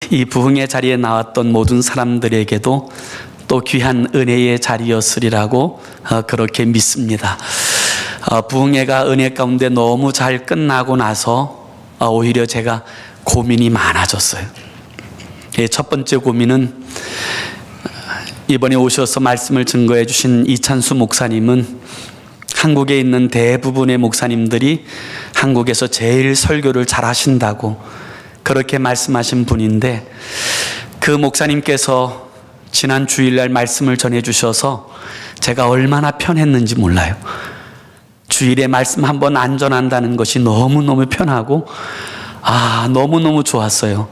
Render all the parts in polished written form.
이 부흥의 자리에 나왔던 모든 사람들에게도 또 귀한 은혜의 자리였으리라고 그렇게 믿습니다. 부흥회가 은혜 가운데 너무 잘 끝나고 나서 오히려 제가 고민이 많아졌어요. 첫 번째 고민은 이번에 오셔서 말씀을 증거해 주신 이찬수 목사님은 한국에 있는 대부분의 목사님들이 한국에서 제일 설교를 잘 하신다고 그렇게 말씀하신 분인데, 그 목사님께서 지난 주일날 말씀을 전해 주셔서 제가 얼마나 편했는지 몰라요. 주일에 말씀 한번 안 전한다는 것이 너무너무 편하고 너무너무 좋았어요.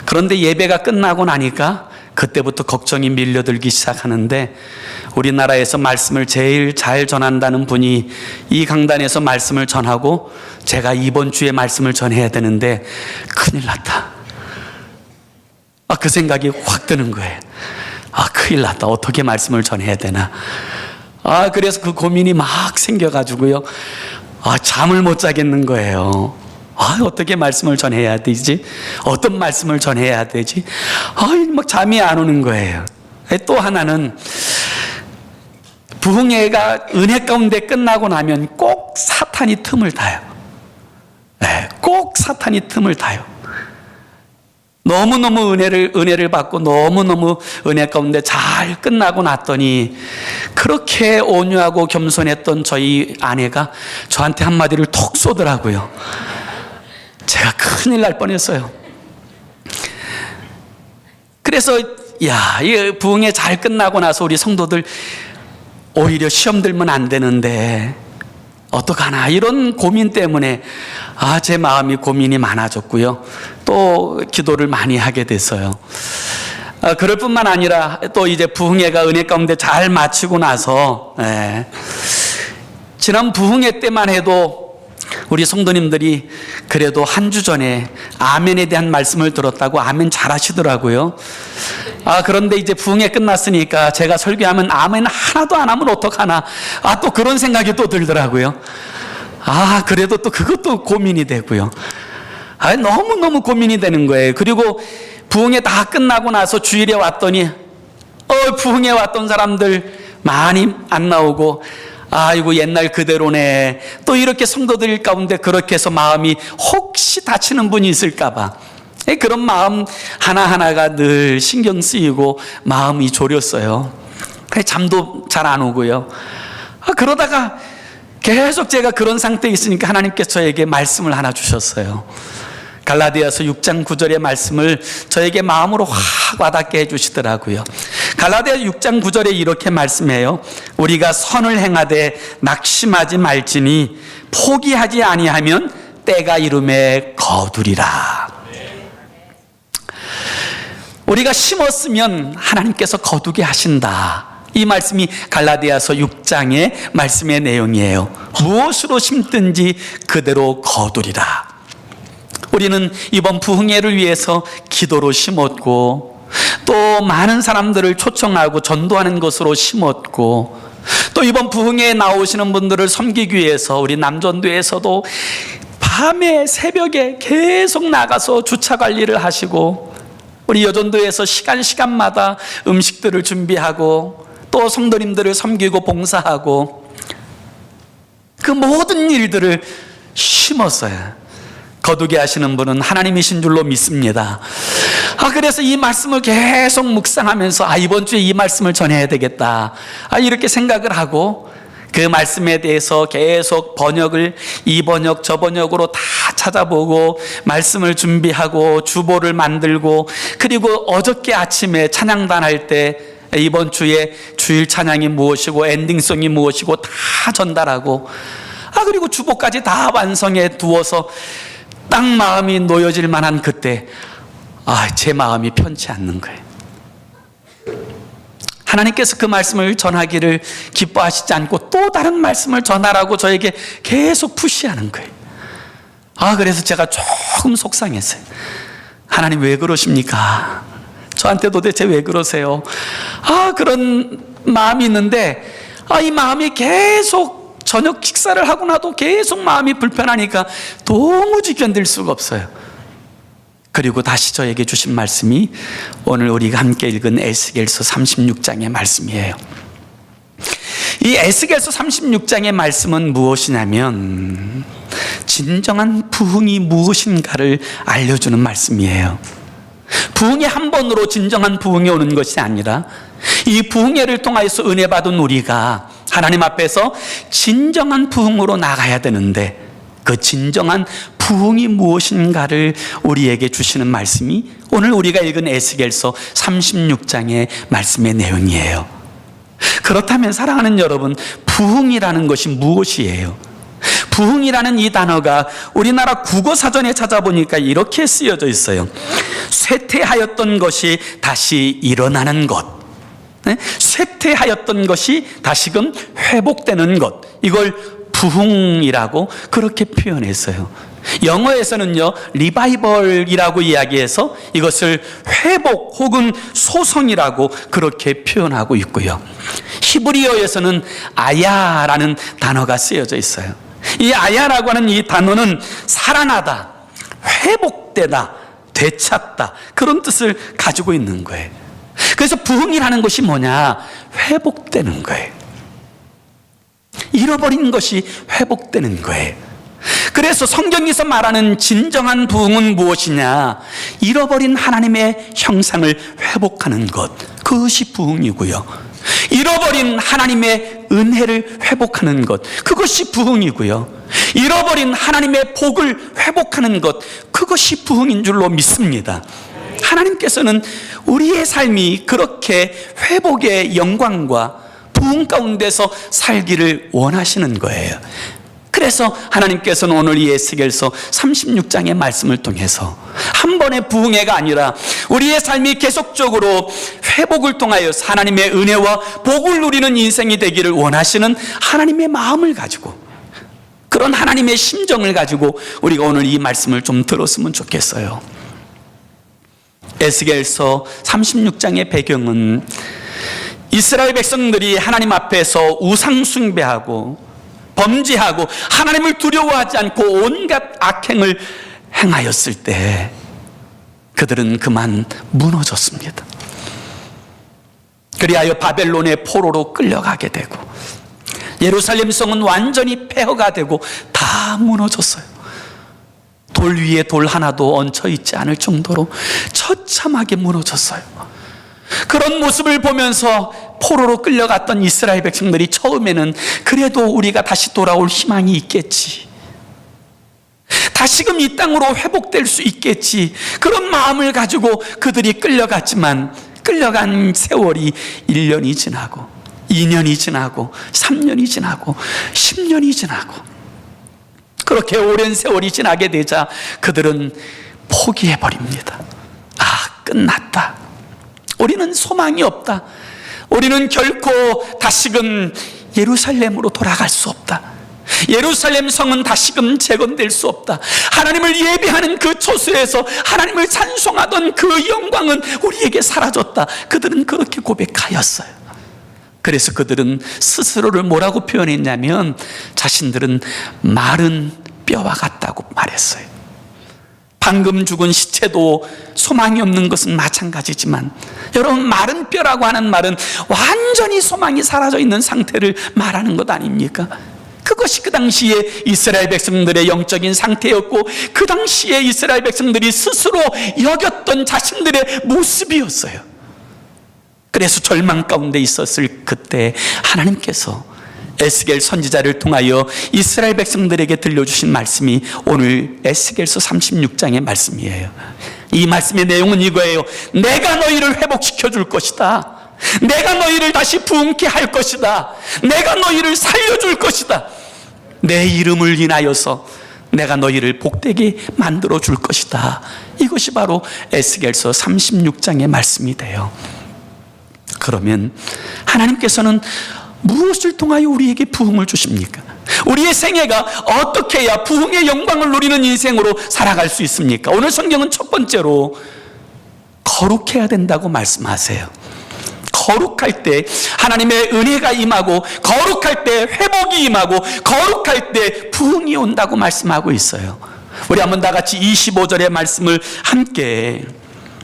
그런데 예배가 끝나고 나니까 그때부터 걱정이 밀려들기 시작하는데, 우리나라에서 말씀을 제일 잘 전한다는 분이 이 강단에서 말씀을 전하고 제가 이번 주에 말씀을 전해야 되는데 큰일 났다. 그 생각이 확 드는 거예요. 큰일 났다. 어떻게 말씀을 전해야 되나. 그래서 그 고민이 막 생겨가지고요. 잠을 못 자겠는 거예요. 어떻게 말씀을 전해야 되지? 어떤 말씀을 전해야 되지? 막 잠이 안 오는 거예요. 또 하나는 부흥회가 은혜 가운데 끝나고 나면 꼭 사탄이 틈을 타요. 꼭 사탄이 틈을 타요. 너무너무 은혜를 받고 너무너무 은혜 가운데 잘 끝나고 났더니 그렇게 온유하고 겸손했던 저희 아내가 저한테 한마디를 톡 쏘더라고요. 제가 큰일 날 뻔했어요. 그래서 이 부흥회 잘 끝나고 나서 우리 성도들 오히려 시험 들면 안 되는데 어떡하나, 이런 고민 때문에 제 마음이 고민이 많아졌고요. 또 기도를 많이 하게 됐어요. 그럴 뿐만 아니라 또 이제 부흥회가 은혜 가운데 잘 마치고 나서 지난 부흥회 때만 해도 우리 성도님들이 그래도 한 주 전에 아멘에 대한 말씀을 들었다고 아멘 잘 하시더라고요. 그런데 이제 부흥회 끝났으니까 제가 설교하면 아멘 하나도 안 하면 어떡하나. 또 그런 생각이 또 들더라고요. 그래도 또 그것도 고민이 되고요. 너무너무 고민이 되는 거예요. 그리고 부흥회 다 끝나고 나서 주일에 왔더니 부흥회 왔던 사람들 많이 안 나오고, 아이고 옛날 그대로네. 또 이렇게 성도들 가운데 그렇게 해서 마음이 혹시 다치는 분이 있을까봐 그런 마음 하나하나가 늘 신경 쓰이고 마음이 졸였어요. 잠도 잘 안 오고요. 그러다가 계속 제가 그런 상태에 있으니까 하나님께서 저에게 말씀을 하나 주셨어요. 갈라디아서 6장 9절의 말씀을 저에게 마음으로 확 와닿게 해주시더라고요. 갈라디아 6장 9절에 이렇게 말씀해요. 우리가 선을 행하되 낙심하지 말지니 포기하지 아니하면 때가 이름에 거두리라. 우리가 심었으면 하나님께서 거두게 하신다. 이 말씀이 갈라디아서 6장의 말씀의 내용이에요. 무엇으로 심든지 그대로 거두리라. 우리는 이번 부흥회를 위해서 기도로 심었고, 또 많은 사람들을 초청하고 전도하는 것으로 심었고, 또 이번 부흥회에 나오시는 분들을 섬기기 위해서 우리 남전도에서도 밤에 새벽에 계속 나가서 주차 관리를 하시고, 우리 여전도에서 시간마다 음식들을 준비하고 또 성도님들을 섬기고 봉사하고 그 모든 일들을 심었어요. 거두게 하시는 분은 하나님이신 줄로 믿습니다. 그래서 이 말씀을 계속 묵상하면서 이번 주에 이 말씀을 전해야 되겠다, 이렇게 생각을 하고 그 말씀에 대해서 계속 번역을 이 번역 저 번역으로 다 찾아보고 말씀을 준비하고 주보를 만들고, 그리고 어저께 아침에 찬양단 할 때 이번 주에 주일 찬양이 무엇이고 엔딩송이 무엇이고 다 전달하고, 그리고 주보까지 다 완성해 두어서 딱 마음이 놓여질 만한 그때 제 마음이 편치 않는 거예요. 하나님께서 그 말씀을 전하기를 기뻐하시지 않고 또 다른 말씀을 전하라고 저에게 계속 푸시하는 거예요. 그래서 제가 조금 속상했어요. 하나님 왜 그러십니까? 저한테 도대체 왜 그러세요? 그런 마음이 있는데 이 마음이 계속 저녁 식사를 하고 나도 계속 마음이 불편하니까 도무지 견딜 수가 없어요. 그리고 다시 저에게 주신 말씀이 오늘 우리가 함께 읽은 에스겔서 36장의 말씀이에요. 이 에스겔서 36장의 말씀은 무엇이냐면 진정한 부흥이 무엇인가를 알려주는 말씀이에요. 부흥의 한 번으로 진정한 부흥이 오는 것이 아니라 이 부흥회를 통하여서 은혜 받은 우리가 하나님 앞에서 진정한 부흥으로 나가야 되는데 그 진정한 부흥이 무엇인가를 우리에게 주시는 말씀이 오늘 우리가 읽은 에스겔서 36장의 말씀의 내용이에요. 그렇다면 사랑하는 여러분, 부흥이라는 것이 무엇이에요? 부흥이라는 이 단어가 우리나라 국어사전에 찾아보니까 이렇게 쓰여져 있어요. 쇠퇴하였던 것이 다시 일어나는 것, 쇠퇴하였던 것이 다시금 회복되는 것, 이걸 부흥이라고 그렇게 표현했어요. 영어에서는요, 리바이벌이라고 이야기해서 이것을 회복 혹은 소성이라고 그렇게 표현하고 있고요. 히브리어에서는 아야라는 단어가 쓰여져 있어요. 이 아야라고 하는 이 단어는 살아나다, 회복되다, 되찾다, 그런 뜻을 가지고 있는 거예요. 그래서 부흥이라는 것이 뭐냐? 회복되는 거예요. 잃어버린 것이 회복되는 거예요. 그래서 성경에서 말하는 진정한 부흥은 무엇이냐? 잃어버린 하나님의 형상을 회복하는 것, 그것이 부흥이고요. 잃어버린 하나님의 은혜를 회복하는 것, 그것이 부흥이고요. 잃어버린 하나님의 복을 회복하는 것, 그것이 부흥인 줄로 믿습니다. 하나님께서는 우리의 삶이 그렇게 회복의 영광과 부흥 가운데서 살기를 원하시는 거예요. 그래서 하나님께서는 오늘 이 에스겔서 36장의 말씀을 통해서 한 번의 부흥회가 아니라 우리의 삶이 계속적으로 회복을 통하여 하나님의 은혜와 복을 누리는 인생이 되기를 원하시는 하나님의 마음을 가지고, 그런 하나님의 심정을 가지고 우리가 오늘 이 말씀을 좀 들었으면 좋겠어요. 에스겔서 36장의 배경은 이스라엘 백성들이 하나님 앞에서 우상 숭배하고 범죄하고 하나님을 두려워하지 않고 온갖 악행을 행하였을 때 그들은 그만 무너졌습니다. 그리하여 바벨론의 포로로 끌려가게 되고 예루살렘 성은 완전히 폐허가 되고 다 무너졌어요. 돌 위에 돌 하나도 얹혀 있지 않을 정도로 처참하게 무너졌어요. 그런 모습을 보면서 포로로 끌려갔던 이스라엘 백성들이 처음에는 그래도 우리가 다시 돌아올 희망이 있겠지, 다시금 이 땅으로 회복될 수 있겠지, 그런 마음을 가지고 그들이 끌려갔지만 끌려간 세월이 1년이 지나고 2년이 지나고 3년이 지나고 10년이 지나고 그렇게 오랜 세월이 지나게 되자 그들은 포기해버립니다. 아, 끝났다. 우리는 소망이 없다. 우리는 결코 다시금 예루살렘으로 돌아갈 수 없다. 예루살렘 성은 다시금 재건될 수 없다. 하나님을 예배하는 그 초소에서 하나님을 찬송하던 그 영광은 우리에게 사라졌다. 그들은 그렇게 고백하였어요. 그래서 그들은 스스로를 뭐라고 표현했냐면 자신들은 마른 뼈와 같다고 말했어요. 방금 죽은 시체도 소망이 없는 것은 마찬가지지만 여러분, 마른 뼈라고 하는 말은 완전히 소망이 사라져 있는 상태를 말하는 것 아닙니까? 그것이 그 당시에 이스라엘 백성들의 영적인 상태였고 그 당시에 이스라엘 백성들이 스스로 여겼던 자신들의 모습이었어요. 그래서 절망 가운데 있었을 그때 하나님께서 에스겔 선지자를 통하여 이스라엘 백성들에게 들려주신 말씀이 오늘 에스겔서 36장의 말씀이에요. 이 말씀의 내용은 이거예요. 내가 너희를 회복시켜 줄 것이다. 내가 너희를 다시 부흥케 할 것이다. 내가 너희를 살려줄 것이다. 내 이름을 인하여서 내가 너희를 복되게 만들어 줄 것이다. 이것이 바로 에스겔서 36장의 말씀이 돼요. 그러면 하나님께서는 무엇을 통하여 우리에게 부흥을 주십니까? 우리의 생애가 어떻게 해야 부흥의 영광을 누리는 인생으로 살아갈 수 있습니까? 오늘 성경은 첫 번째로 거룩해야 된다고 말씀하세요. 거룩할 때 하나님의 은혜가 임하고, 거룩할 때 회복이 임하고, 거룩할 때 부흥이 온다고 말씀하고 있어요. 우리 한번 다 같이 25절의 말씀을 함께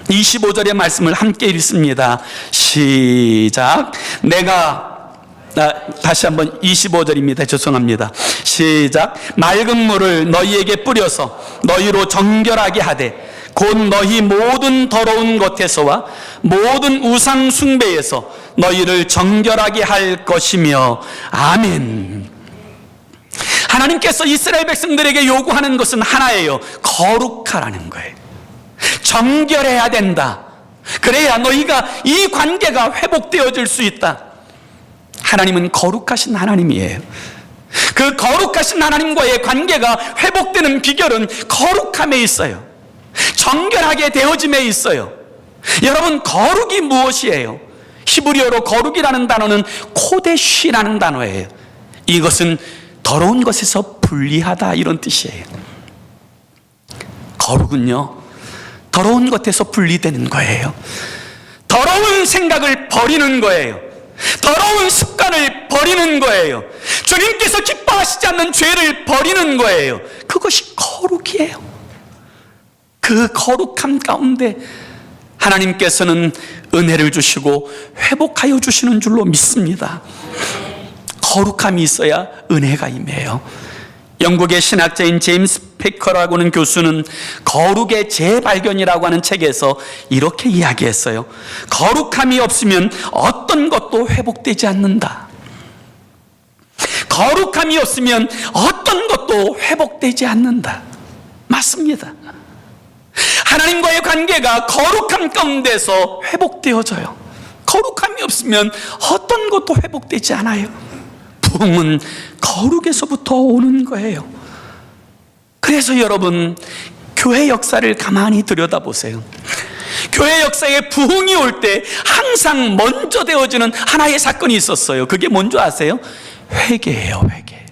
25절의 말씀을 함께 읽습니다. 시작. 다시 한번 25절입니다. 죄송합니다. 시작. 맑은 물을 너희에게 뿌려서 너희로 정결하게 하되 곧 너희 모든 더러운 것에서와 모든 우상 숭배에서 너희를 정결하게 할 것이며. 아멘. 하나님께서 이스라엘 백성들에게 요구하는 것은 하나예요. 거룩하라는 거예요. 정결해야 된다. 그래야 너희가 이 관계가 회복되어질 수 있다. 하나님은 거룩하신 하나님이에요. 그 거룩하신 하나님과의 관계가 회복되는 비결은 거룩함에 있어요. 정결하게 되어짐에 있어요. 여러분, 거룩이 무엇이에요? 히브리어로 거룩이라는 단어는 코데쉬라는 단어예요. 이것은 더러운 것에서 분리하다, 이런 뜻이에요. 거룩은요, 더러운 것에서 분리되는 거예요. 더러운 생각을 버리는 거예요. 더러운 습관을 버리는 거예요. 주님께서 기뻐하시지 않는 죄를 버리는 거예요. 그것이 거룩이에요. 그 거룩함 가운데 하나님께서는 은혜를 주시고 회복하여 주시는 줄로 믿습니다. 거룩함이 있어야 은혜가 임해요. 영국의 신학자인 제임스 페커라고 하는 교수는 거룩의 재발견이라고 하는 책에서 이렇게 이야기했어요. 거룩함이 없으면 어떤 것도 회복되지 않는다. 거룩함이 없으면 어떤 것도 회복되지 않는다. 맞습니다. 하나님과의 관계가 거룩함 가운데서 회복되어져요. 거룩함이 없으면 어떤 것도 회복되지 않아요. 부흥은 거룩에서부터 오는 거예요. 그래서 여러분, 교회 역사를 가만히 들여다보세요. 교회 역사에 부흥이 올 때 항상 먼저 되어지는 하나의 사건이 있었어요. 그게 뭔지 아세요? 회개예요. 회개.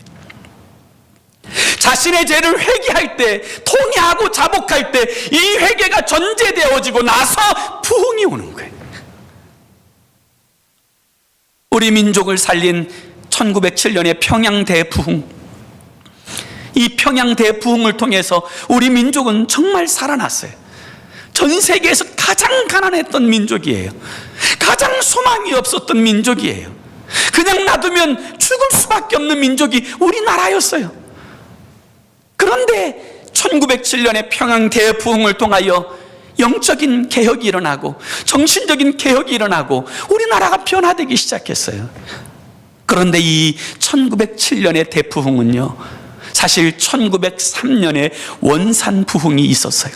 자신의 죄를 회개할 때, 통회하고 자복할 때 이 회개가 전제되어지고 나서 부흥이 오는 거예요. 우리 민족을 살린 1907년의 평양 대부흥, 이 평양 대부흥을 통해서 우리 민족은 정말 살아났어요. 전 세계에서 가장 가난했던 민족이에요. 가장 소망이 없었던 민족이에요. 그냥 놔두면 죽을 수밖에 없는 민족이 우리나라였어요. 그런데 1907년의 평양 대부흥을 통하여 영적인 개혁이 일어나고 정신적인 개혁이 일어나고 우리나라가 변화되기 시작했어요. 그런데 이 1907년의 대부흥은요, 사실 1903년에 원산 부흥이 있었어요.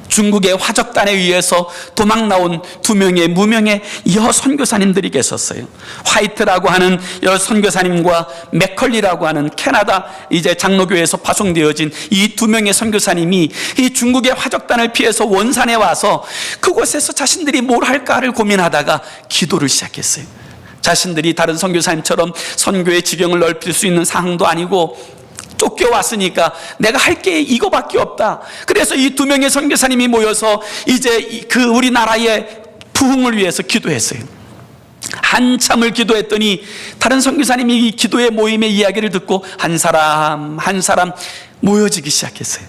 중국의 화적단에 의해서 도망 나온 2명의 무명의 여선교사님들이 계셨어요. 화이트라고 하는 여선교사님과 맥컬리라고 하는 캐나다 이제 장로교회에서 파송되어진 이 2명의 선교사님이 이 중국의 화적단을 피해서 원산에 와서 그곳에서 자신들이 뭘 할까를 고민하다가 기도를 시작했어요. 자신들이 다른 선교사님처럼 선교의 지경을 넓힐 수 있는 상황도 아니고 쫓겨왔으니까 내가 할 게 이거밖에 없다. 그래서 이 2명의 선교사님이 모여서 이제 그 우리나라의 부흥을 위해서 기도했어요. 한참을 기도했더니 다른 선교사님이 이 기도의 모임의 이야기를 듣고 한 사람 한 사람 모여지기 시작했어요.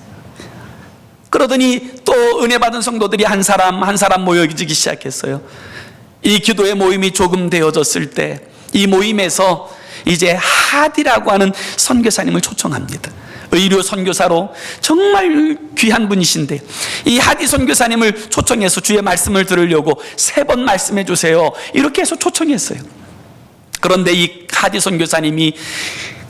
그러더니 또 은혜 받은 성도들이 한 사람 한 사람 모여지기 시작했어요. 이 기도의 모임이 조금 되어졌을 때 이 모임에서 이제 하디라고 하는 선교사님을 초청합니다. 의료 선교사로 정말 귀한 분이신데 이 하디 선교사님을 초청해서 주의 말씀을 들으려고 3번 말씀해 주세요, 이렇게 해서 초청했어요. 그런데 이 하디 선교사님이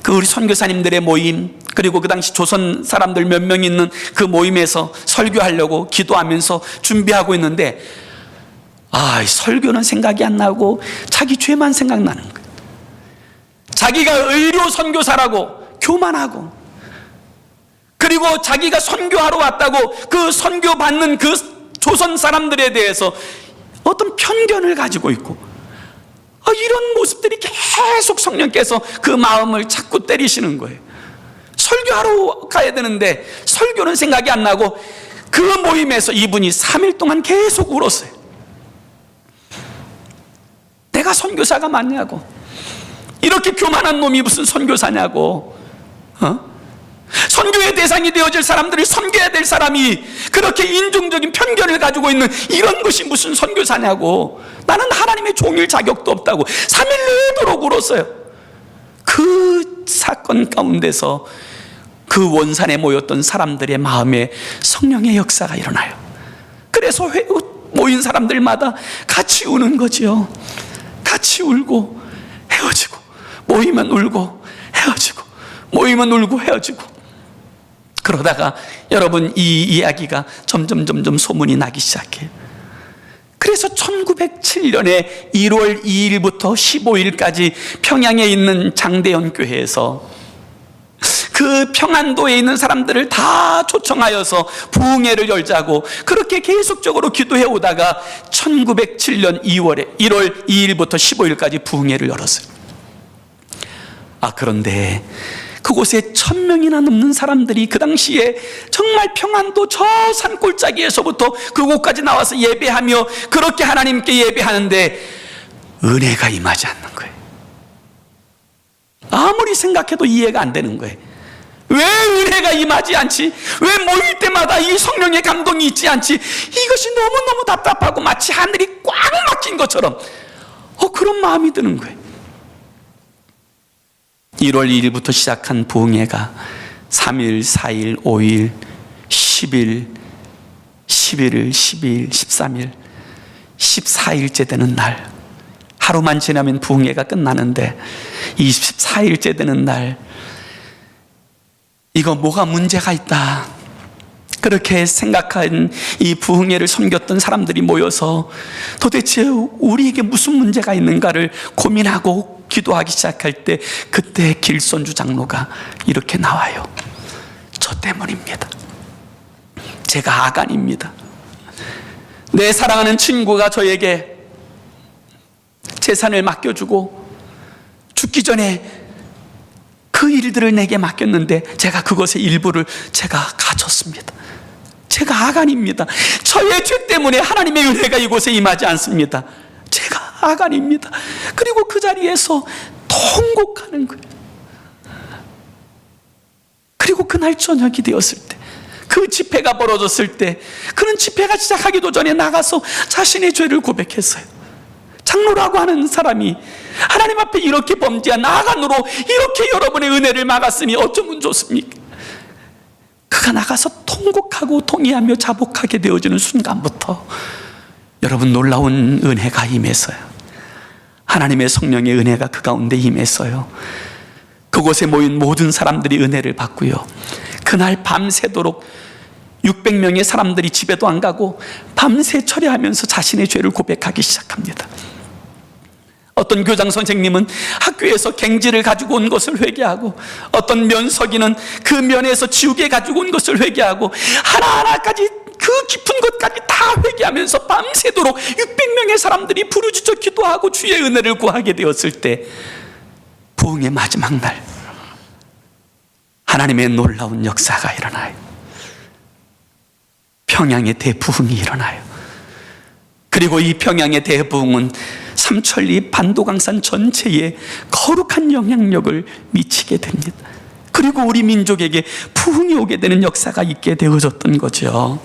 그 우리 선교사님들의 모임, 그리고 그 당시 조선 사람들 몇 명 있는 그 모임에서 설교하려고 기도하면서 준비하고 있는데 설교는 생각이 안 나고 자기 죄만 생각나는 거예요. 자기가 의료 선교사라고 교만하고, 그리고 자기가 선교하러 왔다고 그 선교받는 그 조선 사람들에 대해서 어떤 편견을 가지고 있고, 이런 모습들이 계속 성령께서 그 마음을 자꾸 때리시는 거예요. 설교하러 가야 되는데 설교는 생각이 안 나고 그 모임에서 이분이 3일 동안 계속 울었어요. 내가 선교사가 맞냐고, 이렇게 교만한 놈이 무슨 선교사냐고, 선교의 대상이 되어질 사람들이 섬겨야 될 사람이 그렇게 인종적인 편견을 가지고 있는 이런 것이 무슨 선교사냐고. 나는 하나님의 종일 자격도 없다고 3일 내도록 울었어요. 그 사건 가운데서 그 원산에 모였던 사람들의 마음에 성령의 역사가 일어나요. 그래서 모인 사람들마다 같이 우는 거지요. 같이 울고 헤어지고, 모이면 울고 헤어지고, 모이면 울고 헤어지고. 그러다가 여러분, 이 이야기가 점점 소문이 나기 시작해요. 그래서 1907년에 1월 2일부터 15일까지 평양에 있는 장대현 교회에서 그 평안도에 있는 사람들을 다 초청하여서 부흥회를 열자고 그렇게 계속적으로 기도해 오다가 1907년 1월 2일부터 15일까지 부흥회를 열었어요. 그런데 그곳에 1000명이나 넘는 사람들이 그 당시에 정말 평안도 저 산골짜기에서부터 그곳까지 나와서 예배하며 그렇게 하나님께 예배하는데 은혜가 임하지 않는 거예요. 아무리 생각해도 이해가 안 되는 거예요. 왜 은혜가 임하지 않지? 왜 모일 때마다 이 성령의 감동이 있지 않지? 이것이 너무너무 답답하고 마치 하늘이 꽉 막힌 것처럼 그런 마음이 드는 거예요. 1월 2일부터 시작한 부흥회가 3일, 4일, 5일, 10일, 11일, 12일, 13일, 14일째 되는 날, 하루만 지나면 부흥회가 끝나는데 24일째 되는 날, 이거 뭐가 문제가 있다, 그렇게 생각한 이 부흥회를 섬겼던 사람들이 모여서 도대체 우리에게 무슨 문제가 있는가를 고민하고 기도하기 시작할 때 그때 길손주 장로가 이렇게 나와요. 저 때문입니다. 제가 아간입니다. 내 사랑하는 친구가 저에게 재산을 맡겨주고 죽기 전에 그 일들을 내게 맡겼는데 제가 그것의 일부를 제가 가졌습니다. 제가 아간입니다. 저의 죄 때문에 하나님의 은혜가 이곳에 임하지 않습니다. 제가 아간입니다. 그리고 그 자리에서 통곡하는 거예요. 그리고 그날 저녁이 되었을 때, 그 집회가 벌어졌을 때, 그는 집회가 시작하기도 전에 나가서 자신의 죄를 고백했어요. 장로라고 하는 사람이 하나님 앞에 이렇게 범죄한 아간으로 이렇게 여러분의 은혜를 막았으니 어쩌면 좋습니까? 그가 나가서 통곡하고 통회하며 자복하게 되어지는 순간부터 여러분, 놀라운 은혜가 임했어요. 하나님의 성령의 은혜가 그 가운데 임했어요. 그곳에 모인 모든 사람들이 은혜를 받고요, 그날 밤새도록 600명의 사람들이 집에도 안 가고 밤새 철야하면서 자신의 죄를 고백하기 시작합니다. 어떤 교장 선생님은 학교에서 갱지를 가지고 온 것을 회개하고, 어떤 면석이는 그 면에서 지우개 가지고 온 것을 회개하고, 하나하나까지 그 깊은 것까지 다 회개하면서 밤새도록 600명의 사람들이 부르짖어 기도하고 주의 은혜를 구하게 되었을 때, 부흥의 마지막 날 하나님의 놀라운 역사가 일어나요. 평양의 대부흥이 일어나요. 그리고 이 평양의 대부흥은 삼천리 반도강산 전체에 거룩한 영향력을 미치게 됩니다. 그리고 우리 민족에게 부흥이 오게 되는 역사가 있게 되어졌던 거죠.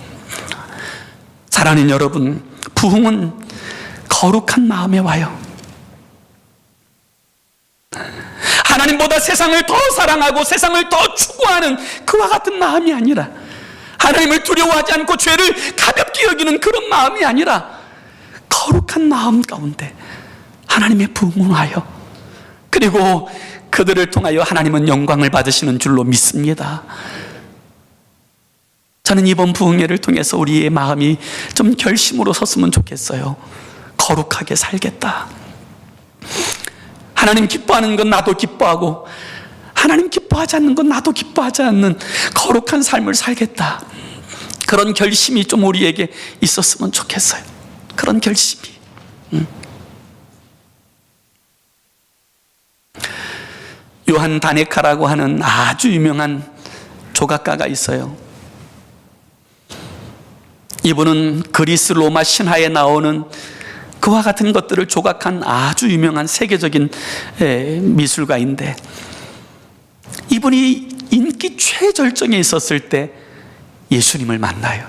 사랑하는 여러분, 부흥은 거룩한 마음에 와요. 하나님보다 세상을 더 사랑하고 세상을 더 추구하는 그와 같은 마음이 아니라, 하나님을 두려워하지 않고 죄를 가볍게 여기는 그런 마음이 아니라, 거룩한 마음 가운데 하나님의 부흥은 와요. 그리고 그들을 통하여 하나님은 영광을 받으시는 줄로 믿습니다. 저는 이번 부흥회를 통해서 우리의 마음이 좀 결심으로 섰으면 좋겠어요. 거룩하게 살겠다. 하나님 기뻐하는 건 나도 기뻐하고, 하나님 기뻐하지 않는 건 나도 기뻐하지 않는 거룩한 삶을 살겠다. 그런 결심이 좀 우리에게 있었으면 좋겠어요. 그런 결심이. 요한 다네카라고 하는 아주 유명한 조각가가 있어요. 이분은 그리스 로마 신화에 나오는 그와 같은 것들을 조각한 아주 유명한 세계적인 미술가인데, 이분이 인기 최절정에 있었을 때 예수님을 만나요.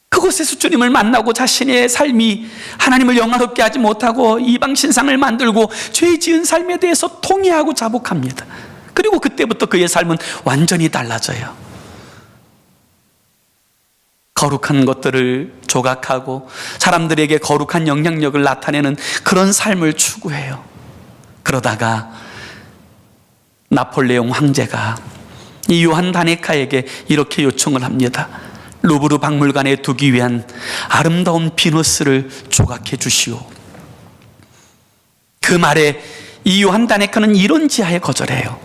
그곳에서 주님을 만나고 자신의 삶이 하나님을 영화롭게 하지 못하고 이방 신상을 만들고 죄 지은 삶에 대해서 통회하고 자복합니다. 그리고 그때부터 그의 삶은 완전히 달라져요. 거룩한 것들을 조각하고 사람들에게 거룩한 영향력을 나타내는 그런 삶을 추구해요. 그러다가 나폴레옹 황제가 이 요한 다네카에게 이렇게 요청을 합니다. 루브르 박물관에 두기 위한 아름다운 비너스를 조각해 주시오. 그 말에 이 요한 다네카는 이런 지하에 거절해요.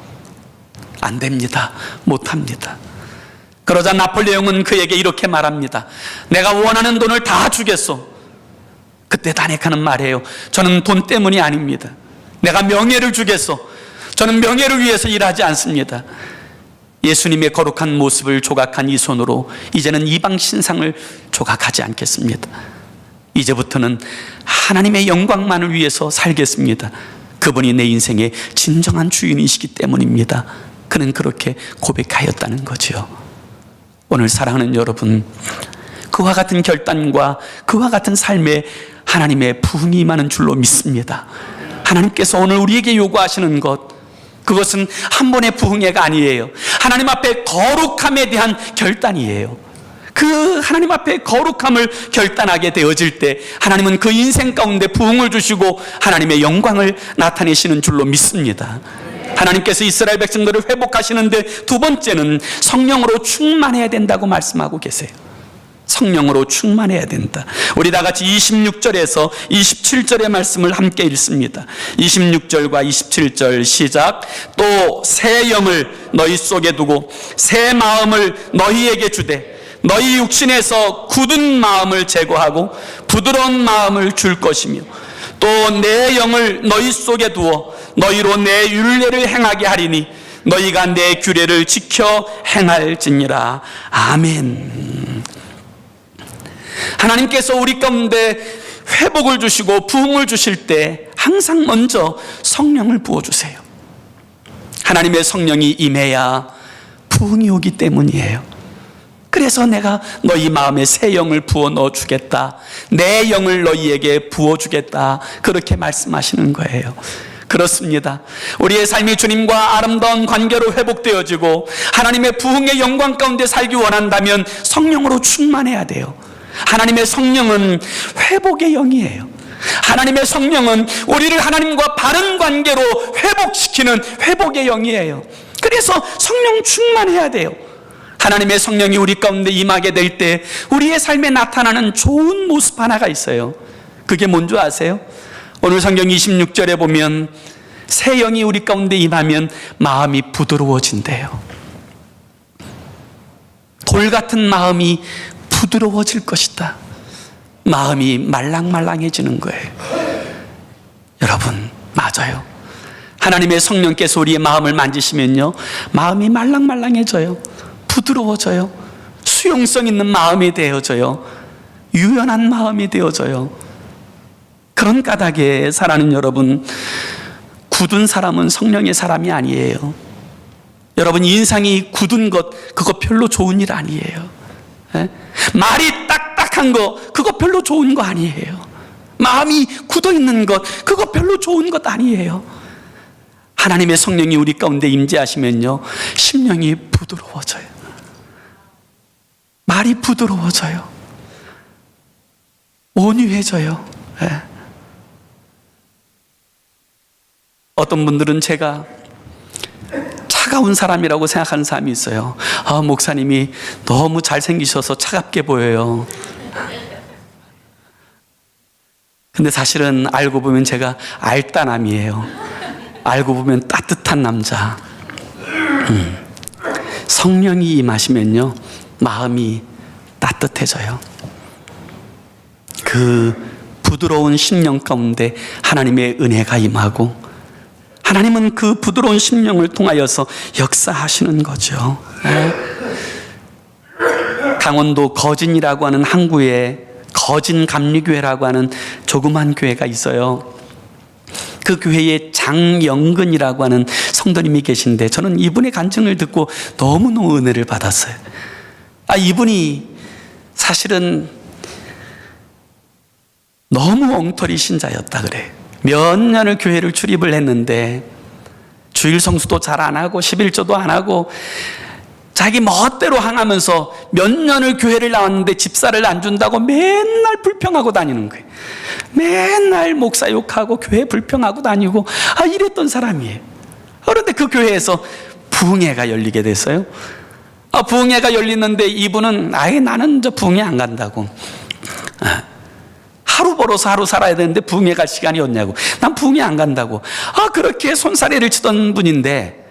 안 됩니다. 못합니다. 그러자 나폴레옹은 그에게 이렇게 말합니다. 내가 원하는 돈을 다 주겠소. 그때 다네카는 말해요. 저는 돈 때문이 아닙니다. 내가 명예를 주겠소. 저는 명예를 위해서 일하지 않습니다. 예수님의 거룩한 모습을 조각한 이 손으로 이제는 이방 신상을 조각하지 않겠습니다. 이제부터는 하나님의 영광만을 위해서 살겠습니다. 그분이 내 인생의 진정한 주인이시기 때문입니다. 그는 그렇게 고백하였다는 거죠. 오늘 사랑하는 여러분, 그와 같은 결단과 그와 같은 삶에 하나님의 부흥이 임하는 줄로 믿습니다. 하나님께서 오늘 우리에게 요구하시는 그것은 한 번의 부흥회가 아니에요. 하나님 앞에 거룩함에 대한 결단이에요. 그 하나님 앞에 거룩함을 결단하게 되어질 때 하나님은 그 인생 가운데 부흥을 주시고 하나님의 영광을 나타내시는 줄로 믿습니다. 하나님께서 이스라엘 백성들을 회복하시는데 두 번째는 성령으로 충만해야 된다고 말씀하고 계세요. 성령으로 충만해야 된다. 우리 다 같이 26절에서 27절의 말씀을 함께 읽습니다. 26절과 27절 시작. 또 새 영을 너희 속에 두고 새 마음을 너희에게 주되 너희 육신에서 굳은 마음을 제거하고 부드러운 마음을 줄 것이며 또 내 영을 너희 속에 두어 너희로 내 율례를 행하게 하리니 너희가 내 규례를 지켜 행할지니라. 아멘. 하나님께서 우리 가운데 회복을 주시고 부흥을 주실 때 항상 먼저 성령을 부어주세요. 하나님의 성령이 임해야 부흥이 오기 때문이에요. 그래서 내가 너희 마음에 새 영을 부어 넣어주겠다. 내 영을 너희에게 부어주겠다. 그렇게 말씀하시는 거예요. 그렇습니다. 우리의 삶이 주님과 아름다운 관계로 회복되어지고 하나님의 부흥의 영광 가운데 살기 원한다면 성령으로 충만해야 돼요. 하나님의 성령은 회복의 영이에요. 하나님의 성령은 우리를 하나님과 바른 관계로 회복시키는 회복의 영이에요. 그래서 성령 충만해야 돼요. 하나님의 성령이 우리 가운데 임하게 될 때 우리의 삶에 나타나는 좋은 모습 하나가 있어요. 그게 뭔지 아세요? 오늘 성경 26절에 보면 새 영이 우리 가운데 임하면 마음이 부드러워진대요. 돌 같은 마음이 부드러워질 것이다. 마음이 말랑말랑해지는 거예요. 여러분, 맞아요. 하나님의 성령께서 우리의 마음을 만지시면요, 마음이 말랑말랑해져요. 부드러워져요. 수용성 있는 마음이 되어져요. 유연한 마음이 되어져요. 그런 까닭에 사랑하는 여러분, 굳은 사람은 성령의 사람이 아니에요. 여러분, 인상이 굳은 것, 그거 별로 좋은 일 아니에요. 말이 딱딱한 거, 그거 별로 좋은 거 아니에요. 마음이 굳어있는 것, 그거 별로 좋은 것 아니에요. 하나님의 성령이 우리 가운데 임재하시면요, 심령이 부드러워져요. 말이 부드러워져요. 온유해져요. 어떤 분들은 제가 차가운 사람이라고 생각하는 사람이 있어요. 아, 목사님이 너무 잘생기셔서 차갑게 보여요. 근데 사실은 알고 보면 제가 알따남이에요. 알고 보면 따뜻한 남자. 성령이 임하시면요, 마음이 따뜻해져요. 그 부드러운 심령 가운데 하나님의 은혜가 임하고 하나님은 그 부드러운 심령을 통하여서 역사하시는 거죠. 강원도 거진이라고 하는 항구에 거진 감리교회라고 하는 조그만 교회가 있어요. 그 교회에 장영근이라고 하는 성도님이 계신데 저는 이분의 간증을 듣고 너무너무 은혜를 받았어요. 이분이 사실은 너무 엉터리 신자였다 그래. 몇 년을 교회를 출입을 했는데 주일 성수도 잘 안 하고 11조도 안 하고 자기 멋대로 항하면서 몇 년을 교회를 나왔는데 집사를 안 준다고 맨날 불평하고 다니는 거예요. 맨날 목사 욕하고 교회 불평하고 다니고 이랬던 사람이에요. 그런데 그 교회에서 부흥회가 열리게 됐어요. 부흥회가 열리는데 이분은 아예 나는 저 부흥회 안 간다고. 하루 벌어서 하루 살아야 되는데 부흥회 갈 시간이 없냐고. 난 부흥회 안 간다고. 그렇게 손사래를 치던 분인데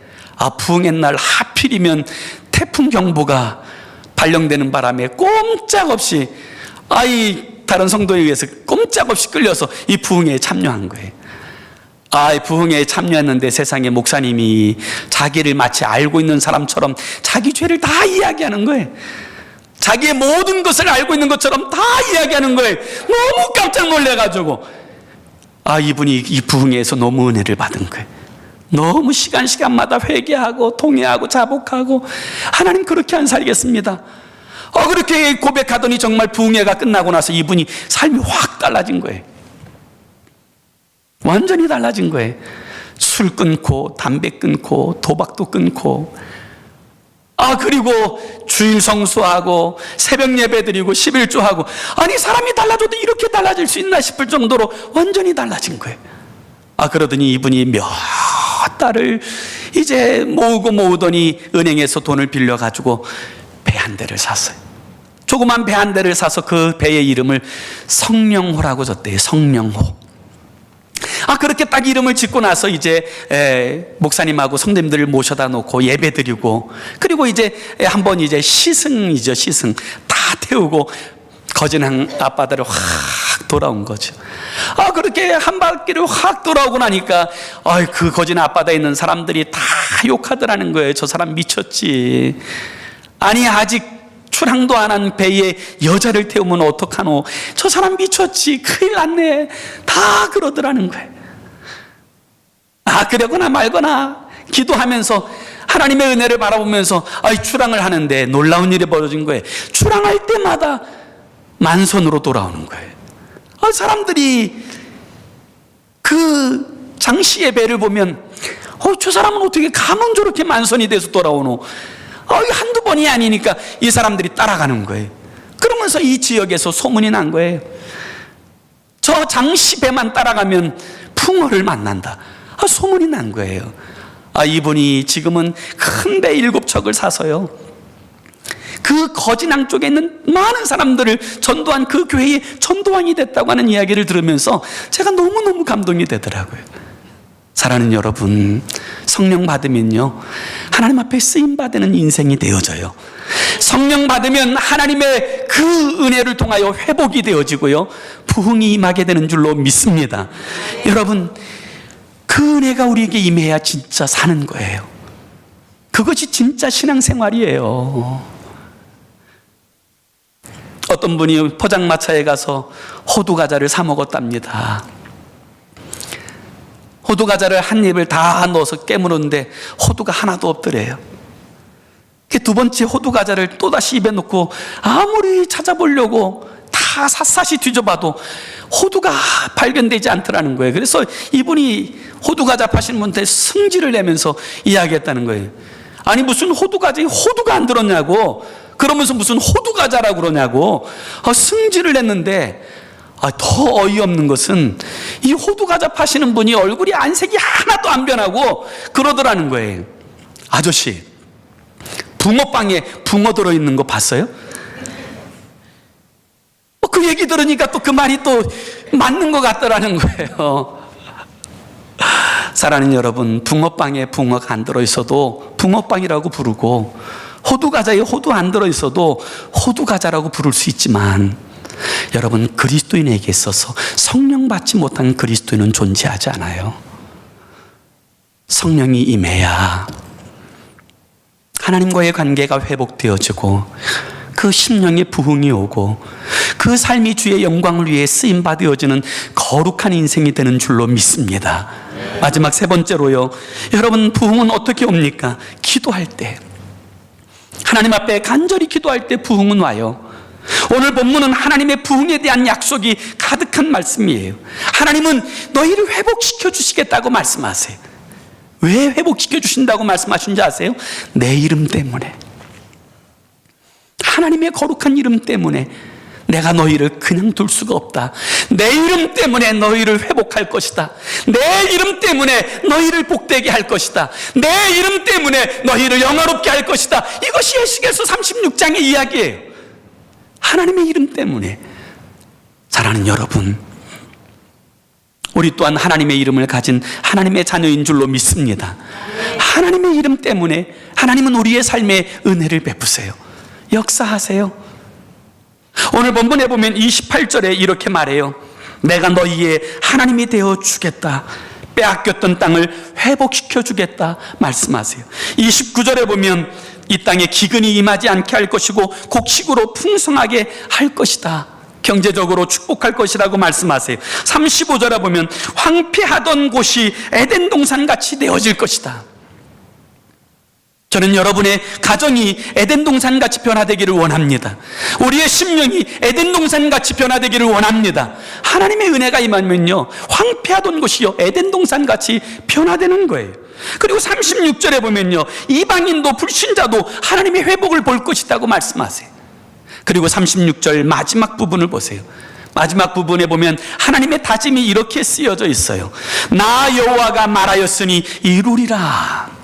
부흥회 날 하필이면 태풍 경보가 발령되는 바람에 꼼짝없이 다른 성도에 의해서 꼼짝없이 끌려서 이 부흥회에 참여한 거예요. 이 부흥회에 참여했는데 세상에 목사님이 자기를 마치 알고 있는 사람처럼 자기 죄를 다 이야기하는 거예요. 자기의 모든 것을 알고 있는 것처럼 다 이야기하는 거예요. 너무 깜짝 놀래가지고 이분이 이 부흥회에서 너무 은혜를 받은 거예요. 너무 시간마다 회개하고 통회하고 자복하고 하나님 그렇게 안 살겠습니다. 그렇게 고백하더니 정말 부흥회가 끝나고 나서 이분이 삶이 확 달라진 거예요. 완전히 달라진 거예요. 술 끊고 담배 끊고 도박도 끊고 그리고 주일 성수하고 새벽 예배 드리고 11조하고 사람이 달라져도 이렇게 달라질 수 있나 싶을 정도로 완전히 달라진 거예요. 그러더니 이분이 몇 달을 이제 모으더니 은행에서 돈을 빌려가지고 배 한 대를 샀어요. 조그만 배 한 대를 사서 그 배의 이름을 성령호라고 줬대요. 성령호. 그렇게 딱 이름을 짓고 나서 이제 목사님하고 성도님들을 모셔다 놓고 예배 드리고 그리고 이제 한번 이제 시승이죠. 시승 다 태우고 거진항 앞바다를 확 돌아온 거죠. 그렇게 한 바퀴를 확 돌아오고 나니까 그 거진 앞바다에 있는 사람들이 다 욕하더라는 거예요. 저 사람 미쳤지. 아직 출항도 안 한 배에 여자를 태우면 어떡하노. 저 사람 미쳤지. 큰일 났네. 다 그러더라는 거예요. 그러거나 말거나 기도하면서 하나님의 은혜를 바라보면서 출항을 하는데 놀라운 일이 벌어진 거예요. 출항할 때마다 만선으로 돌아오는 거예요. 사람들이 그 장씨의 배를 보면 저 사람은 어떻게 가면 저렇게 만선이 돼서 돌아오노. 한두 번이 아니니까 이 사람들이 따라가는 거예요. 그러면서 이 지역에서 소문이 난 거예요. 저 장씨 배만 따라가면 풍어를 만난다. 소문이 난 거예요. 이분이 지금은 큰 배 7척을 사서요, 그 거진항 쪽에 있는 많은 사람들을 전도한 그 교회의 전도왕이 됐다고 하는 이야기를 들으면서 제가 너무너무 감동이 되더라고요. 사랑하는 여러분, 성령 받으면요 하나님 앞에 쓰임받는 인생이 되어져요. 성령 받으면 하나님의 그 은혜를 통하여 회복이 되어지고요 부흥이 임하게 되는 줄로 믿습니다. 여러분, 그 은혜가 우리에게 임해야 진짜 사는 거예요. 그것이 진짜 신앙생활이에요. 어떤 분이 포장마차에 가서 호두과자를 사 먹었답니다. 호두과자를 한 입을 다 넣어서 깨무는데 호두가 하나도 없더래요. 두 번째 호두과자를 또다시 입에 넣고 아무리 찾아보려고 다 샅샅이 뒤져봐도 호두가 발견되지 않더라는 거예요. 그래서 이분이 호두과자 파시는 분한테 승질을 내면서 이야기했다는 거예요. 무슨 호두과자에 호두가 안 들었냐고, 그러면서 무슨 호두과자라고 그러냐고 승질을 냈는데, 더 어이없는 것은 이 호두과자 파시는 분이 얼굴이 안색이 하나도 안 변하고 그러더라는 거예요. 아저씨, 붕어빵에 붕어 들어있는 거 봤어요? 그 얘기 들으니까 또 그 말이 또 맞는 것 같더라는 거예요. 사랑하는 여러분, 붕어빵에 붕어가 안 들어있어도 붕어빵이라고 부르고, 호두과자에 호두 안 들어있어도 호두과자라고 부를 수 있지만, 여러분, 그리스도인에게 있어서 성령 받지 못한 그리스도인은 존재하지 않아요. 성령이 임해야 하나님과의 관계가 회복되어지고 그 심령의 부흥이 오고 그 삶이 주의 영광을 위해 쓰임받아지는 거룩한 인생이 되는 줄로 믿습니다. 마지막 세 번째로요, 여러분, 부흥은 어떻게 옵니까? 기도할 때, 하나님 앞에 간절히 기도할 때 부흥은 와요. 오늘 본문은 하나님의 부흥에 대한 약속이 가득한 말씀이에요. 하나님은 너희를 회복시켜 주시겠다고 말씀하세요. 왜 회복시켜 주신다고 말씀하신지 아세요? 내 이름 때문에, 하나님의 거룩한 이름 때문에 내가 너희를 그냥 둘 수가 없다. 내 이름 때문에 너희를 회복할 것이다. 내 이름 때문에 너희를 복되게 할 것이다. 내 이름 때문에 너희를 영화롭게 할 것이다. 이것이 에스겔서 36장의 이야기예요. 하나님의 이름 때문에. 사랑하는 여러분, 우리 또한 하나님의 이름을 가진 하나님의 자녀인 줄로 믿습니다. 하나님의 이름 때문에 하나님은 우리의 삶에 은혜를 베푸세요. 역사하세요. 오늘 본문에 보면 28절에 이렇게 말해요. 내가 너희의 하나님이 되어 주겠다. 빼앗겼던 땅을 회복시켜 주겠다 말씀하세요. 29절에 보면 이 땅에 기근이 임하지 않게 할 것이고 곡식으로 풍성하게 할 것이다. 경제적으로 축복할 것이라고 말씀하세요. 35절에 보면 황폐하던 곳이 에덴 동산같이 되어질 것이다. 저는 여러분의 가정이 에덴 동산같이 변화되기를 원합니다. 우리의 심령이 에덴 동산같이 변화되기를 원합니다. 하나님의 은혜가 임하면요, 황폐하던 곳이요 에덴 동산같이 변화되는 거예요. 그리고 36절에 보면요, 이방인도 불신자도 하나님의 회복을 볼 것이라고 말씀하세요. 그리고 36절 마지막 부분을 보세요. 마지막 부분에 보면 하나님의 다짐이 이렇게 쓰여져 있어요. 나 여호와가 말하였으니 이루리라.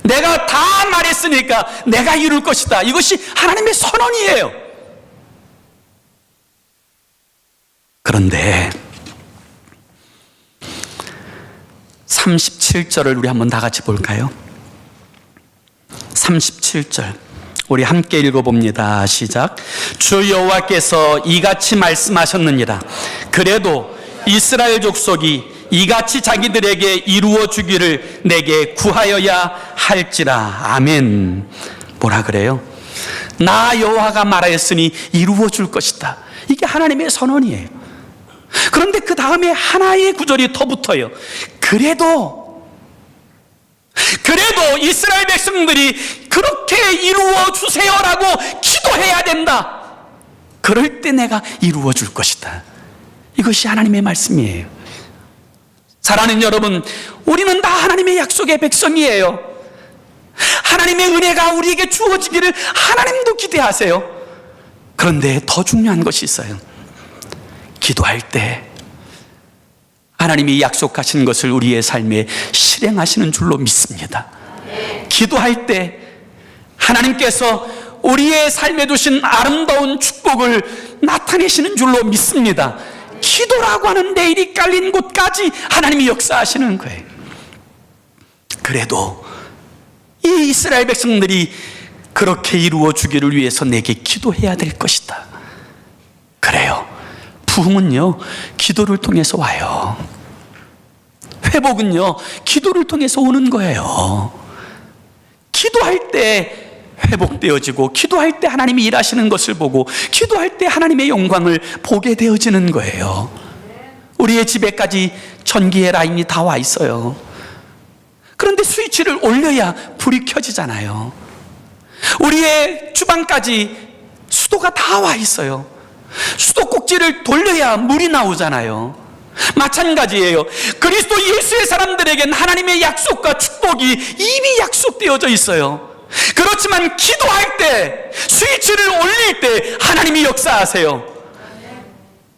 내가 다 말했으니까 내가 이룰 것이다. 이것이 하나님의 선언이에요. 그런데 37절을 우리 한번 다 같이 볼까요? 37절 우리 함께 읽어봅니다. 시작. 주 여호와께서 이같이 말씀하셨느니라. 그래도 이스라엘 족속이 이같이 자기들에게 이루어 주기를 내게 구하여야 할지라. 아멘. 뭐라 그래요? 나 여호와가 말하였으니 이루어 줄 것이다. 이게 하나님의 선언이에요. 그런데 그 다음에 하나의 구절이 더 붙어요. 그래도 이스라엘 백성들이 그렇게 이루어 주세요라고 기도해야 된다. 그럴 때 내가 이루어 줄 것이다. 이것이 하나님의 말씀이에요. 사랑하는 여러분, 우리는 다 하나님의 약속의 백성이에요. 하나님의 은혜가 우리에게 주어지기를 하나님도 기대하세요. 그런데 더 중요한 것이 있어요. 기도할 때 하나님이 약속하신 것을 우리의 삶에 실행하시는 줄로 믿습니다. 기도할 때 하나님께서 우리의 삶에 두신 아름다운 축복을 나타내시는 줄로 믿습니다. 기도라고 하는 레일이 깔린 곳까지 하나님이 역사하시는 거예요. 그래도 이 이스라엘 백성들이 그렇게 이루어 주기를 위해서 내게 기도해야 될 것이다. 그래요. 부흥은요, 기도를 통해서 와요. 회복은요, 기도를 통해서 오는 거예요. 기도할 때 회복되어지고, 기도할 때 하나님이 일하시는 것을 보고, 기도할 때 하나님의 영광을 보게 되어지는 거예요. 우리의 집에까지 전기의 라인이 다 와 있어요. 그런데 스위치를 올려야 불이 켜지잖아요. 우리의 주방까지 수도가 다 와 있어요. 수도꼭지를 돌려야 물이 나오잖아요. 마찬가지예요. 그리스도 예수의 사람들에겐 하나님의 약속과 축복이 이미 약속되어져 있어요. 그렇지만 기도할 때, 스위치를 올릴 때 하나님이 역사하세요.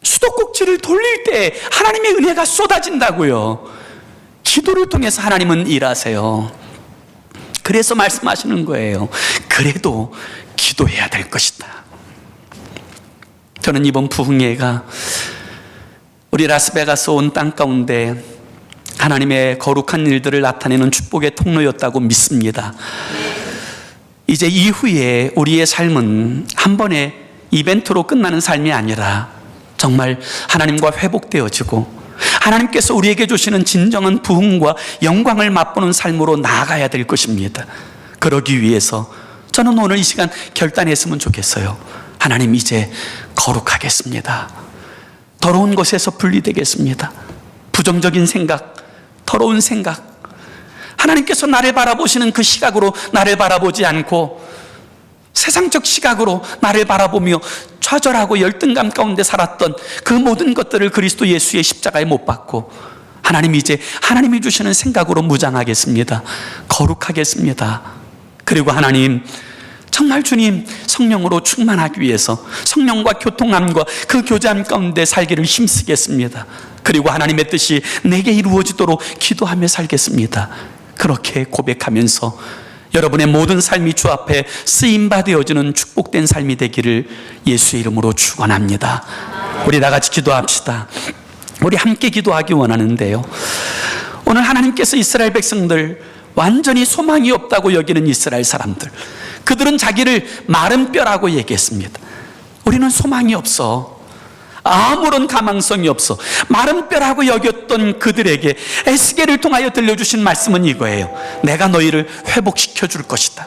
수도꼭지를 돌릴 때 하나님의 은혜가 쏟아진다고요. 기도를 통해서 하나님은 일하세요. 그래서 말씀하시는 거예요. 그래도 기도해야 될 것이다. 저는 이번 부흥회가 우리 라스베가스 온 땅 가운데 하나님의 거룩한 일들을 나타내는 축복의 통로였다고 믿습니다. 이제 이후에 우리의 삶은 한 번의 이벤트로 끝나는 삶이 아니라 정말 하나님과 회복되어지고 하나님께서 우리에게 주시는 진정한 부흥과 영광을 맛보는 삶으로 나아가야 될 것입니다. 그러기 위해서 저는 오늘 이 시간 결단했으면 좋겠어요. 하나님 이제 거룩하겠습니다. 더러운 것에서 분리되겠습니다. 부정적인 생각, 더러운 생각, 하나님께서 나를 바라보시는 그 시각으로 나를 바라보지 않고 세상적 시각으로 나를 바라보며 좌절하고 열등감 가운데 살았던 그 모든 것들을 그리스도 예수의 십자가에 못 박고 하나님이 이제 하나님이 주시는 생각으로 무장하겠습니다. 거룩하겠습니다. 그리고 하나님, 정말 주님 성령으로 충만하기 위해서 성령과 교통함과 그 교제함 가운데 살기를 힘쓰겠습니다. 그리고 하나님의 뜻이 내게 이루어지도록 기도하며 살겠습니다. 그렇게 고백하면서 여러분의 모든 삶이 주 앞에 쓰임받아지는 축복된 삶이 되기를 예수의 이름으로 축원합니다. 우리 다 같이 기도합시다. 우리 함께 기도하기 원하는데요, 오늘 하나님께서 이스라엘 백성들, 완전히 소망이 없다고 여기는 이스라엘 사람들, 그들은 자기를 마른 뼈라고 얘기했습니다. 우리는 소망이 없어, 아무런 가망성이 없어, 마른 뼈라고 여겼던 그들에게 에스겔을 통하여 들려주신 말씀은 이거예요. 내가 너희를 회복시켜 줄 것이다.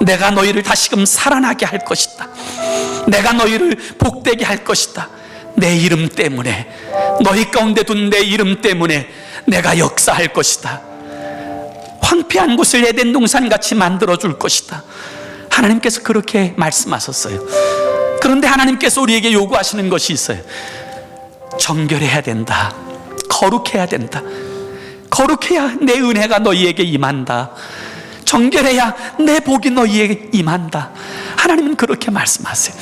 내가 너희를 다시금 살아나게 할 것이다. 내가 너희를 복되게 할 것이다. 내 이름 때문에, 너희 가운데 둔 내 이름 때문에 내가 역사할 것이다. 황폐한 곳을 에덴 동산같이 만들어줄 것이다. 하나님께서 그렇게 말씀하셨어요. 그런데 하나님께서 우리에게 요구하시는 것이 있어요. 정결해야 된다. 거룩해야 된다. 거룩해야 내 은혜가 너희에게 임한다. 정결해야 내 복이 너희에게 임한다. 하나님은 그렇게 말씀하세요.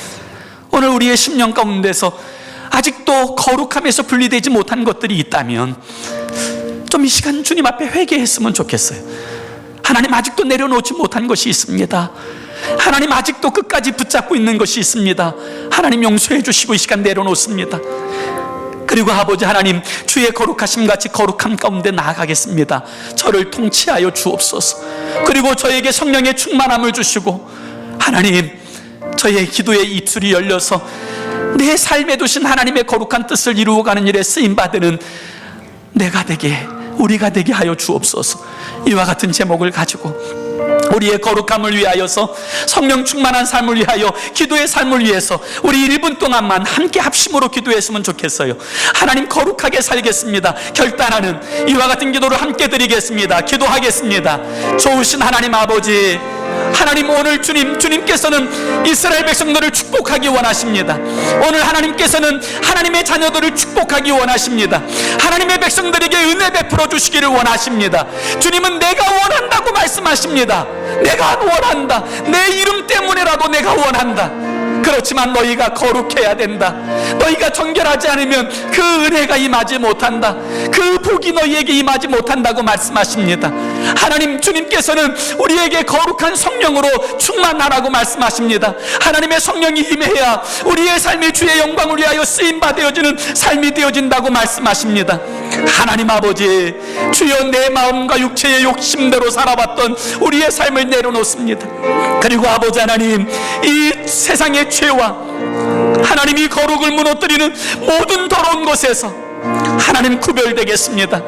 오늘 우리의 심령 가운데서 아직도 거룩함에서 분리되지 못한 것들이 있다면 좀 이 시간 주님 앞에 회개했으면 좋겠어요. 하나님, 아직도 내려놓지 못한 것이 있습니다. 하나님, 아직도 끝까지 붙잡고 있는 것이 있습니다. 하나님, 용서해 주시고 이 시간 내려놓습니다. 그리고 아버지 하나님, 주의 거룩하심 같이 거룩함 가운데 나아가겠습니다. 저를 통치하여 주옵소서. 그리고 저에게 성령의 충만함을 주시고, 하나님, 저의 기도의 입술이 열려서 내 삶에 두신 하나님의 거룩한 뜻을 이루어가는 일에 쓰임받는 내가 되게, 우리가 되게 하여 주옵소서. 이와 같은 제목을 가지고 우리의 거룩함을 위하여서, 성령 충만한 삶을 위하여, 기도의 삶을 위해서 우리 1분 동안만 함께 합심으로 기도했으면 좋겠어요. 하나님, 거룩하게 살겠습니다. 결단하는 이와 같은 기도를 함께 드리겠습니다. 기도하겠습니다. 좋으신 하나님 아버지, 하나님, 오늘 주님께서는 이스라엘 백성들을 축복하기 원하십니다. 오늘 하나님께서는 하나님의 자녀들을 축복하기 원하십니다. 하나님의 백성들에게 은혜 베풀어 주시기를 원하십니다. 주님은 내가 원한다고 말씀하십니다. 내가 원한다. 내 이름 때문에라도 내가 원한다. 그렇지만 너희가 거룩해야 된다. 너희가 정결하지 않으면 그 은혜가 임하지 못한다. 그 복이 너희에게 임하지 못한다고 말씀하십니다. 하나님, 주님께서는 우리에게 거룩한 성령으로 충만하라고 말씀하십니다. 하나님의 성령이 임해야 우리의 삶이 주의 영광을 위하여 쓰임받아지는 삶이 되어진다고 말씀하십니다. 하나님 아버지, 주여, 내 마음과 육체의 욕심대로 살아왔던 우리의 삶을 내려놓습니다. 그리고 아버지 하나님, 이 세상의 죄와 하나님이 거룩을 무너뜨리는 모든 더러운 것에서 하나님 구별되겠습니다.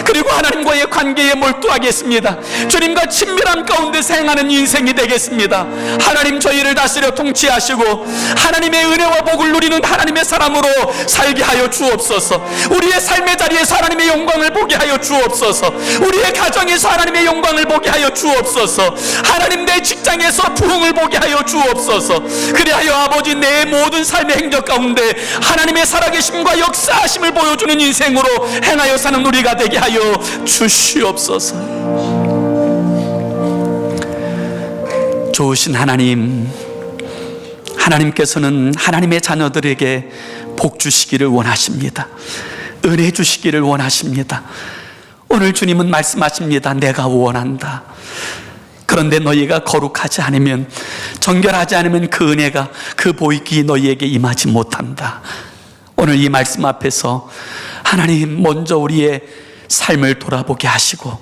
그리고 하나님과의 관계에 몰두하겠습니다. 주님과 친밀한 가운데 행하는 인생이 되겠습니다. 하나님, 저희를 다스려 통치하시고 하나님의 은혜와 복을 누리는 하나님의 사람으로 살게 하여 주옵소서. 우리의 삶의 자리에서 하나님의 영광을 보게 하여 주옵소서. 우리의 가정에서 하나님의 영광을 보게 하여 주옵소서. 하나님, 내 직장에서 부흥을 보게 하여 주옵소서. 그리하여 아버지, 내 모든 삶의 행적 가운데 하나님의 살아계심과 역사하심을 보여주는 인생으로 행하여 사는 우리가 되게 하여 주시옵소서. 좋으신 하나님, 하나님께서는 하나님의 자녀들에게 복 주시기를 원하십니다. 은혜 주시기를 원하십니다. 오늘 주님은 말씀하십니다. 내가 원한다. 그런데 너희가 거룩하지 않으면, 정결하지 않으면 그 은혜가, 그 복이 너희에게 임하지 못한다. 오늘 이 말씀 앞에서 하나님, 먼저 우리의 삶을 돌아보게 하시고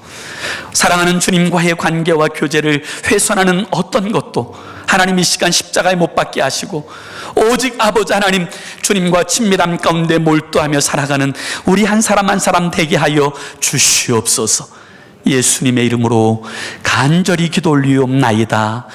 사랑하는 주님과의 관계와 교제를 훼손하는 어떤 것도 하나님 이 시간 십자가에 못 박게 하시고, 오직 아버지 하나님, 주님과 친밀함 가운데 몰두하며 살아가는 우리 한 사람 한 사람 되게 하여 주시옵소서. 예수님의 이름으로 간절히 기도 올리옵나이다.